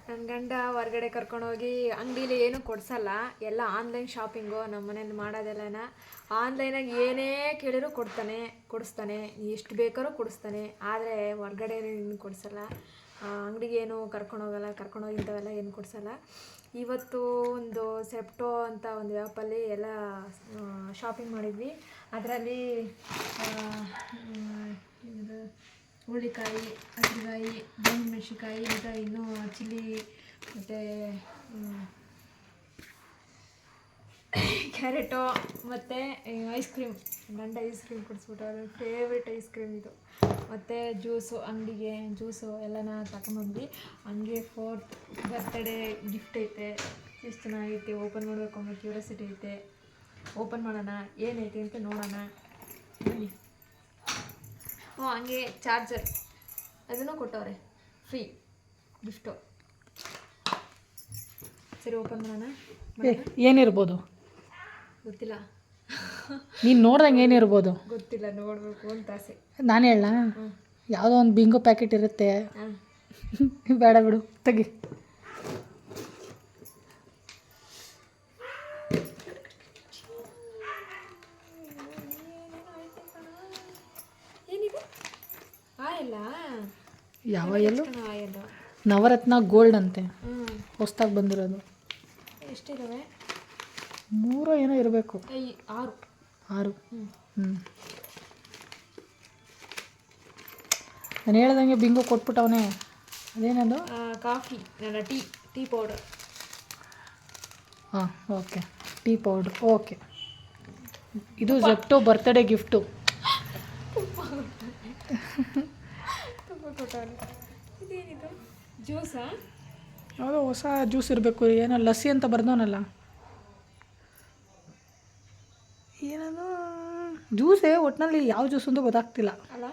ನನ್ನ ಗಂಡ ಹೊರ್ಗಡೆ ಕರ್ಕೊಂಡೋಗಿ ಅಂಗಡೀಲಿ ಏನೂ ಕೊಡಿಸಲ್ಲ, ಎಲ್ಲ ಆನ್ಲೈನ್ ಶಾಪಿಂಗು. ನಮ್ಮ ಮನೇಲಿ ಮಾಡೋದೆಲ್ಲನ ಆನ್ಲೈನಾಗಿ ಏನೇ ಕೇಳಿದ್ರು ಕೊಡಿಸ್ತಾನೆ, ಎಷ್ಟು ಬೇಕಾದ್ರೂ ಕೊಡಿಸ್ತಾನೆ. ಆದರೆ ಹೊರ್ಗಡೆ ಏನು ಕೊಡಿಸಲ್ಲ, ಅಂಗಡಿಗೆ ಏನು ಕರ್ಕೊಂಡೋಗಿ ಇಂಥವೆಲ್ಲ ಏನು ಕೊಡಿಸಲ್ಲ. ಇವತ್ತು ಒಂದು ಸೆಪ್ಟೋ ಅಂತ ಒಂದು ಆ್ಯಪಲ್ಲಿ ಎಲ್ಲ ಶಾಪಿಂಗ್ ಮಾಡಿದ್ವಿ. ಅದರಲ್ಲಿ ಇದು ಹುರುಳಿಕಾಯಿ, ಹಸಿರುಕಾಯಿ, ಮೆಣಸಿನ್ಕಾಯಿ, ಮತ್ತು ಇನ್ನೂ ಚಿಲ್ಲಿ, ಮತ್ತು ಕ್ಯಾರೆಟು, ಮತ್ತು ಐಸ್ ಕ್ರೀಮ್. ಗಂಡ ಐಸ್ ಕ್ರೀಮ್ ಕುಡಿಸ್ಬಿಟ್ಟು ಅದು ಫೇವ್ರೆಟ್ ಐಸ್ ಕ್ರೀಮ್ ಇದು. ಮತ್ತು ಜ್ಯೂಸು, ಅಂಗಡಿಗೆ ಜ್ಯೂಸು ಎಲ್ಲನ ತಗೊಂಬಂದ್ವಿ. ಹಂಗೆ 4th ಬರ್ತಡೇ ಗಿಫ್ಟ್ ಐತೆ. ಎಷ್ಟು ಚೆನ್ನಾಗೈತೆ, ಓಪನ್ ಮಾಡಬೇಕು ಅನ್ನೋ ಕ್ಯೂರಿಯಾಸಿಟಿ ಐತೆ. ಓಪನ್ ಮಾಡೋಣ, ಏನೈತೆ ಅಂತ ನೋಡೋಣ ಬನ್ನಿ. ಹಂಗೆ ಚಾರ್ಜರ್ ಅದನ್ನು ಕೊಟ್ಟವ್ರೆ ಫ್ರೀ ಗಿಫ್ಟು. ಸರಿ, ಓಪನ್ ಮಾಡೋಣ. ಏನಿರ್ಬೋದು ಗೊತ್ತಿಲ್ಲ, ನೀನು ನೋಡ್ದಂಗೆ ಏನಿರ್ಬೋದು ಗೊತ್ತಿಲ್ಲ, ನೋಡಬೇಕು ಅಂತ ಆಸೆ. ನಾನು ಹೇಳ, ಯಾವುದೋ ಒಂದು ಬಿಂಗೋ ಪ್ಯಾಕೆಟ್ ಇರುತ್ತೆ. ಬೇಡ ಬಿಡು, ತೆಗಿ. ಏನಿದೆ? ಆಯಿಲ್ಲ, ಯಾವ ಎಲ್ಲು ಆಯಿಲ್ಲ, ನವರತ್ನ ಗೋಲ್ಡ್ ಅಂತೆ, ಹೊಸ್ದಾಗಿ ಬಂದಿರೋದು. ಎಷ್ಟಿದಾವೆ? 3 ಏನೋ ಇರಬೇಕು. 6. ನಾನು ಹೇಳ್ದಂಗೆ ಬಿಂಗೋ ಕೊಟ್ಬಿಟ್ಟವನೇ. ಅದೇನದು? ಕಾಫಿ, ನನ್ನ ಟೀ ಪೌಡರ್. ಹಾಂ, ಓಕೆ, ಟೀ ಪೌಡ್ರ್. ಓಕೆ, ಇದು ಜೆಪ್ಟೋ ಬರ್ತ್ಡೇ ಗಿಫ್ಟು. ತುಂಬ ಕೊಟ್ಟವನು. ಇದೇನಿದು? ಜ್ಯೂಸಾ? ಯಾವುದೋ ಹೊಸ ಜ್ಯೂಸ್ ಇರಬೇಕು. ಏನೋ ಲಸ್ಸಿ ಅಂತ ಬರ್ದವನಲ್ಲ, ಏನದು ಜ್ಯೂಸೇ. ಒಟ್ಟಿನಲ್ಲಿ ಯಾವ ಜ್ಯೂಸ್ ಅಂತ ಗೊತ್ತಾಗ್ತಿಲ್ಲ ಅಲ್ಲ.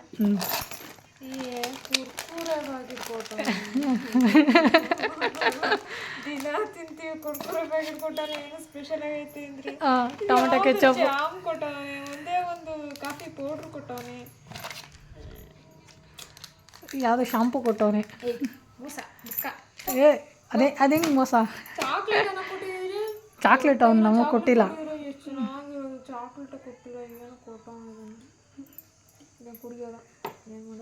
ಕುರ್ಕುರೆ ಕೊಟ್ಟ ದಿನ ತಿಂತೀವಿ. ಕುರ್ಕುರೆ ಪ್ಯಾಕೆಟ್ ಕೊಟ್ಟಾನೆ. ಏನು ಸ್ಪೆಷಲ್ ಆಗೈತೆ ಅಂದ್ರೆ ಟೊಮೆಟೊ ಕೆಚಪ್, ಜಾಮ್ ಕೊಟ್ಟವನೆ. ಒಂದೇ ಒಂದು ಕಾಫಿ ಪೌಡ್ರ್ ಕೊಟ್ಟವನೆ. ಯಾವುದೋ ಶಾಂಪೂ ಕೊಟ್ಟವನೆ. ಮೋಸ ಮುಕ್ಕ. ಅದೇ ಮೋಸ. ಚಾಕ್ಲೇಟ್ ಅನ್ನ ಕೊಟ್ಟಿದ್ದೀರಿ. ಚಾಕ್ಲೇಟ್ ಅವ್ನು ನಮಗೆ ಕೊಟ್ಟಿಲ್ಲ. ಎಷ್ಟು ಚೆನ್ನಾಗಿರೋದು ಚಾಕ್ಲೇಟ್ ಕೊಟ್ಟಿಲ್ಲ. ಏನೋ ಕೊಟ್ಟವನ. ಕುಡಿಯೋದ ಏನು ಮಾಡೋದು.